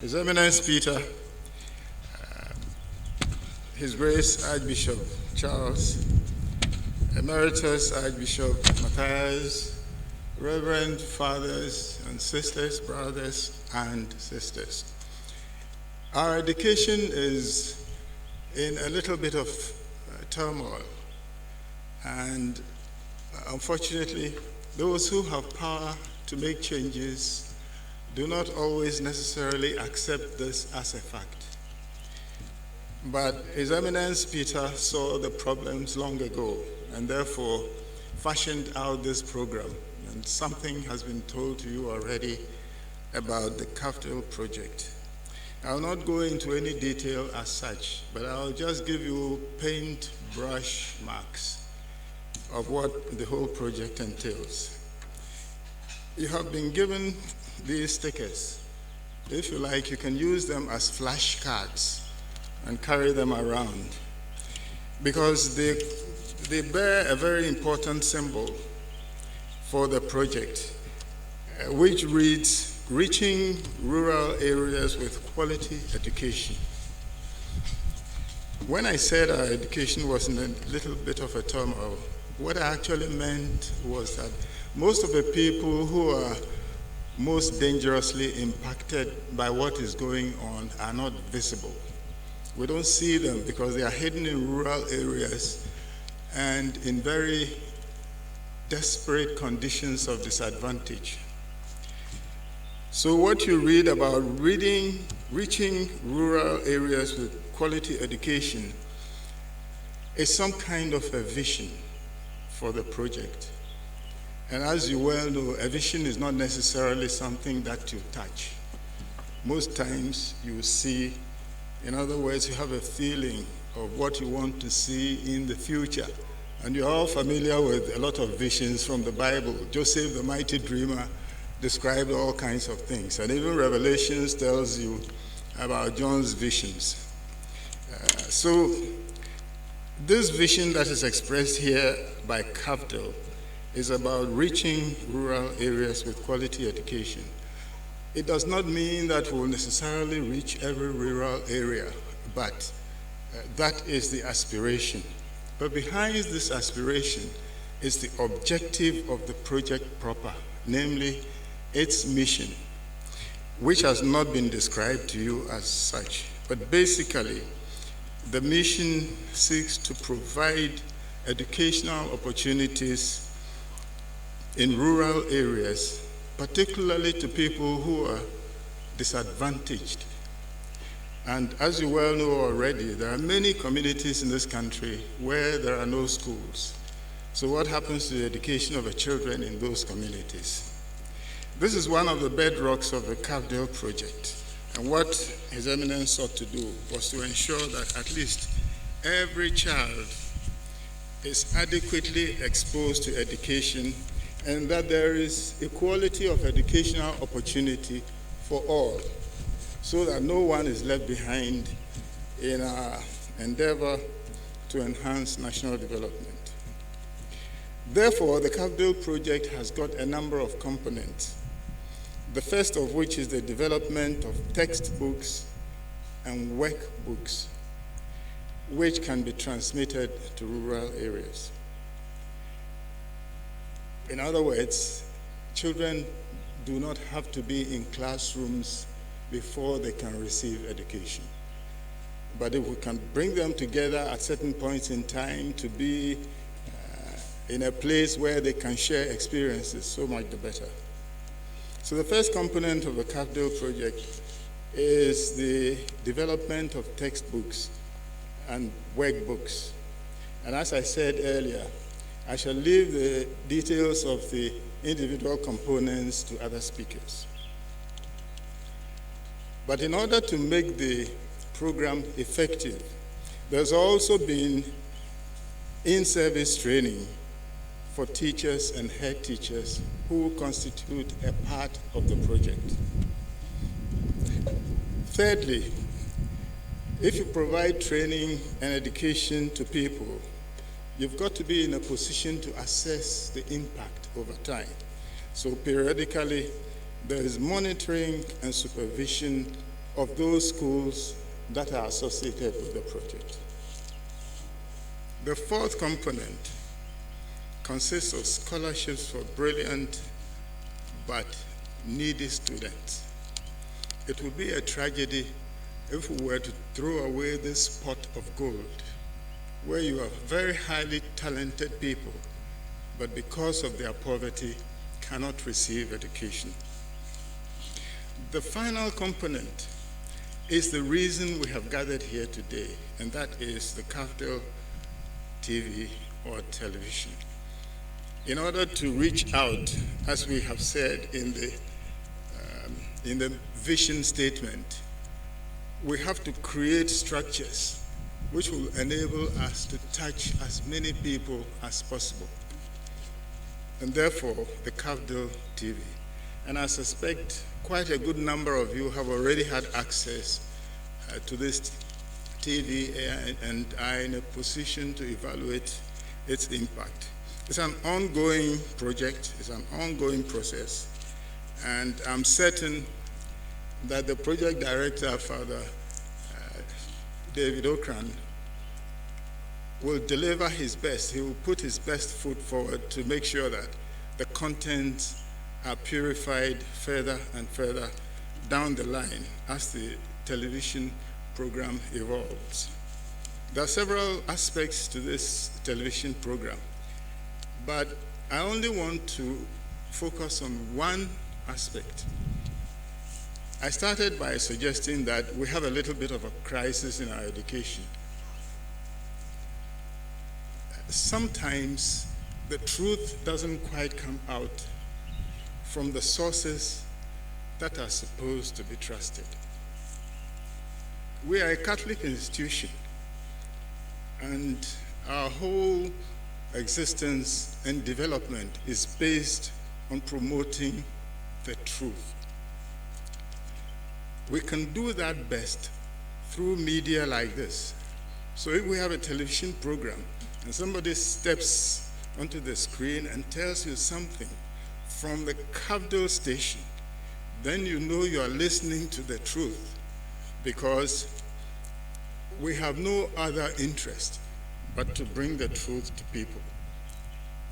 His Eminence Peter, His Grace Archbishop Charles, Emeritus Archbishop Matthias, Reverend Fathers and Sisters, brothers and sisters. Our education is in a little bit of turmoil, and unfortunately, those who have power to make changes do not always necessarily accept this as a fact. But His Eminence Peter saw the problems long ago and therefore fashioned out this program. And something has been told to you already about the Cafdil project. I'll not go into any detail as such, but I'll just give you paintbrush marks of what the whole project entails. You have been given these stickers. If you like, you can use them as flashcards and carry them around because they bear a very important symbol for the project, which reads, "Reaching rural areas with quality education." When I said our education was in a little bit of a turmoil, what I actually meant was that most of the people who are most dangerously impacted by what is going on are not visible. We don't see them because they are hidden in rural areas and in very desperate conditions of disadvantage. So what you read about reaching rural areas with quality education is some kind of a vision for the project. And as you well know, a vision is not necessarily something that you touch. Most times you see, in other words, you have a feeling of what you want to see in the future. And you're all familiar with a lot of visions from the Bible. Joseph, the mighty dreamer, described all kinds of things. And even Revelations tells you about John's visions. So this vision that is expressed here by Cafdil is about reaching rural areas with quality education. It does not mean that we'll necessarily reach every rural area, but that is the aspiration. But behind this aspiration is the objective of the project proper, namely its mission, which has not been described to you as such. But basically, the mission seeks to provide educational opportunities in rural areas, particularly to people who are disadvantaged. And as you well know already, there are many communities in this country where there are no schools. So what happens to the education of the children in those communities? This is one of the bedrocks of the Cafdil project. And what His Eminence sought to do was to ensure that at least every child is adequately exposed to education and that there is equality of educational opportunity for all, so that no one is left behind in our endeavor to enhance national development. Therefore, the Cafdil project has got a number of components, the first of which is the development of textbooks and workbooks, which can be transmitted to rural areas. In other words, children do not have to be in classrooms before they can receive education. But if we can bring them together at certain points in time to be in a place where they can share experiences, so much the better. So the first component of the Cafdil project is the development of textbooks and workbooks. And as I said earlier, I shall leave the details of the individual components to other speakers. But in order to make the program effective, there's also been in-service training for teachers and head teachers who constitute a part of the project. Thirdly, if you provide training and education to people, you've got to be in a position to assess the impact over time. So periodically, there is monitoring and supervision of those schools that are associated with the project. The fourth component consists of scholarships for brilliant but needy students. It would be a tragedy if we were to throw away this pot of gold, where you have very highly talented people, but because of their poverty, cannot receive education. The final component is the reason we have gathered here today, and that is the Cafdil TV or television. In order to reach out, as we have said in the vision statement, we have to create structures which will enable us to touch as many people as possible. And therefore, the Cafdil TV. And I suspect quite a good number of you have already had access to this TV and are in a position to evaluate its impact. It's an ongoing project, it's an ongoing process, and I'm certain that the project director, Father David Okran, will deliver his best. He will put his best foot forward to make sure that the contents are purified further and further down the line as the television program evolves. There are several aspects to this television program, but I only want to focus on one aspect. I started by suggesting that we have a little bit of a crisis in our education. Sometimes the truth doesn't quite come out from the sources that are supposed to be trusted. We are a Catholic institution, and our whole existence and development is based on promoting the truth. We can do that best through media like this. So if we have a television program and somebody steps onto the screen and tells you something from the Cafdil station, then you know you are listening to the truth, because we have no other interest but to bring the truth to people.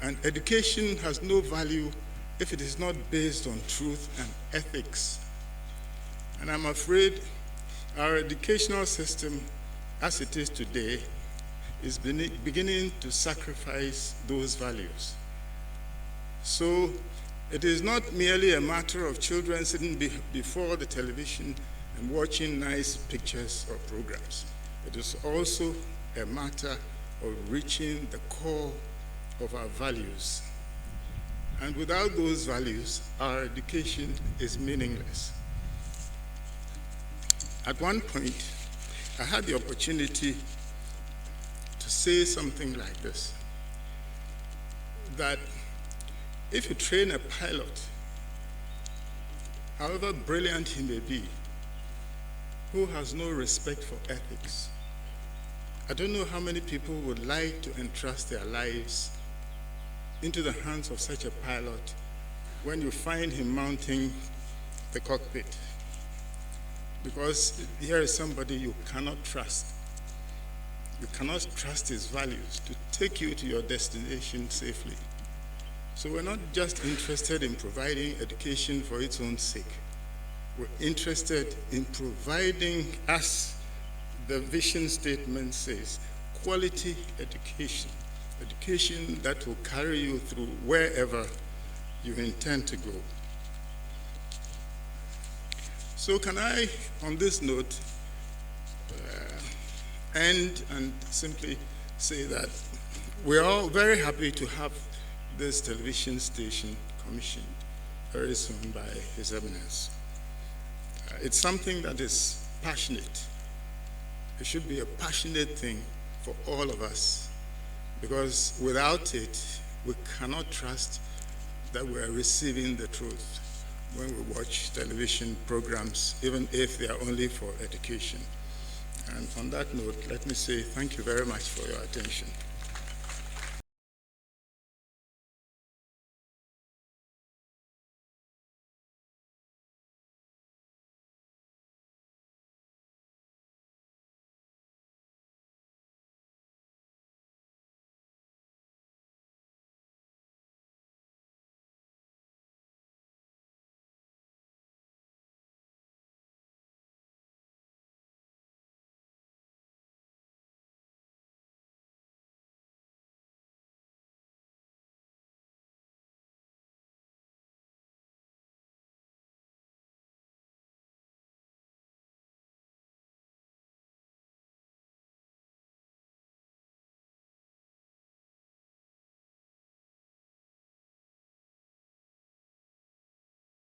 And education has no value if it is not based on truth and ethics. And I'm afraid our educational system, as it is today, is beginning to sacrifice those values. So it is not merely a matter of children sitting before the television and watching nice pictures or programs. It is also a matter of reaching the core of our values. And without those values, our education is meaningless. At one point, I had the opportunity to say something like this, that if you train a pilot, however brilliant he may be, who has no respect for ethics, I don't know how many people would like to entrust their lives into the hands of such a pilot when you find him mounting the cockpit. Because here is somebody you cannot trust. You cannot trust his values to take you to your destination safely. So we're not just interested in providing education for its own sake. We're interested in providing, as the vision statement says, quality education. Education that will carry you through wherever you intend to go. So can I, on this note, end and simply say that we're all very happy to have this television station commissioned very soon by His Eminence. It's something that is passionate. It should be a passionate thing for all of us, because without it, we cannot trust that we are receiving the truth when we watch television programs, even if they are only for education. And on that note, let me say thank you very much for your attention.